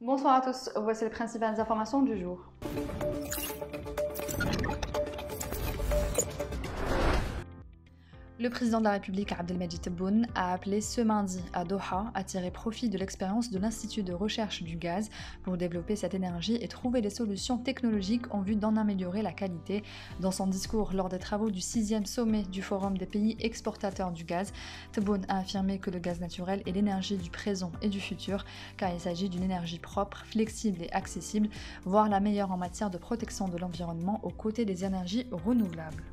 Bonsoir à tous, voici les principales informations du jour. Le président de la République, Abdelmadjid Tebboune, a appelé ce mardi à Doha à tirer profit de l'expérience de l'Institut de recherche du gaz pour développer cette énergie et trouver des solutions technologiques en vue d'en améliorer la qualité. Dans son discours lors des travaux du 6e sommet du Forum des pays exportateurs du gaz, Tebboune a affirmé que le gaz naturel est l'énergie du présent et du futur, car il s'agit d'une énergie propre, flexible et accessible, voire la meilleure en matière de protection de l'environnement aux côtés des énergies renouvelables.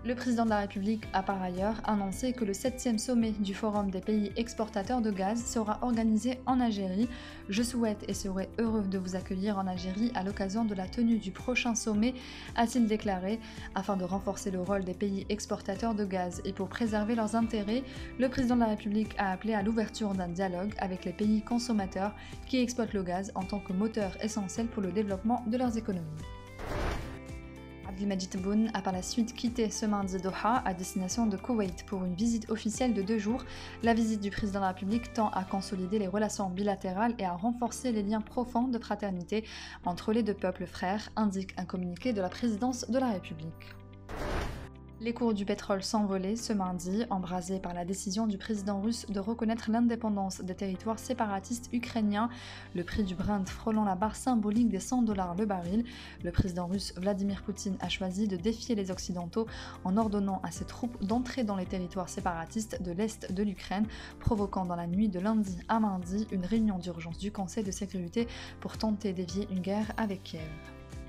Le président de la République a par ailleurs annoncé que le 7e sommet du Forum des pays exportateurs de gaz sera organisé en Algérie. Je souhaite et serai heureux de vous accueillir en Algérie à l'occasion de la tenue du prochain sommet, a-t-il déclaré. Afin de renforcer le rôle des pays exportateurs de gaz et pour préserver leurs intérêts, le président de la République a appelé à l'ouverture d'un dialogue avec les pays consommateurs qui exploitent le gaz en tant que moteur essentiel pour le développement de leurs économies. Abdelmadjid Tebboune a par la suite quitté ce mardi Doha à destination de Koweït pour une visite officielle de 2 jours. La visite du président de la République tend à consolider les relations bilatérales et à renforcer les liens profonds de fraternité entre les deux peuples frères, indique un communiqué de la présidence de la République. Les cours du pétrole s'envolaient ce mardi, embrasés par la décision du président russe de reconnaître l'indépendance des territoires séparatistes ukrainiens, le prix du Brent frôlant la barre symbolique des $100 le baril. Le président russe Vladimir Poutine a choisi de défier les Occidentaux en ordonnant à ses troupes d'entrer dans les territoires séparatistes de l'Est de l'Ukraine, provoquant dans la nuit de lundi à mardi une réunion d'urgence du Conseil de sécurité pour tenter d'éviter une guerre avec Kiev.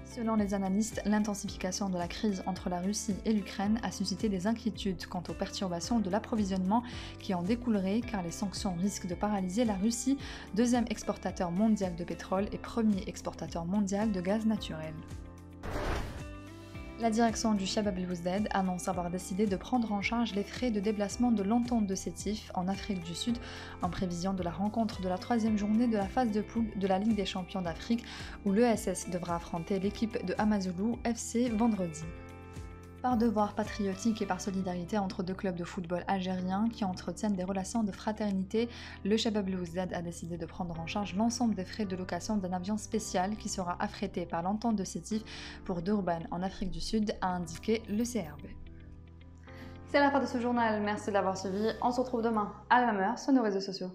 Selon les analystes, l'intensification de la crise entre la Russie et l'Ukraine a suscité des inquiétudes quant aux perturbations de l'approvisionnement qui en découleraient car les sanctions risquent de paralyser la Russie, deuxième exportateur mondial de pétrole et premier exportateur mondial de gaz naturel. La direction du Shabab el-Ouzed annonce avoir décidé de prendre en charge les frais de déplacement de l'entente de Sétif en Afrique du Sud en prévision de la rencontre de la 3e journée de la phase de poule de la Ligue des champions d'Afrique où l'ESS devra affronter l'équipe de Amazulu FC vendredi. Par devoir patriotique et par solidarité entre deux clubs de football algériens qui entretiennent des relations de fraternité, le Shabab el-Ouzed a décidé de prendre en charge l'ensemble des frais de location d'un avion spécial qui sera affrété par l'entente de Sétif pour Durban en Afrique du Sud, a indiqué le CRB. C'est la fin de ce journal, merci de l'avoir suivi, on se retrouve demain à la même heure sur nos réseaux sociaux.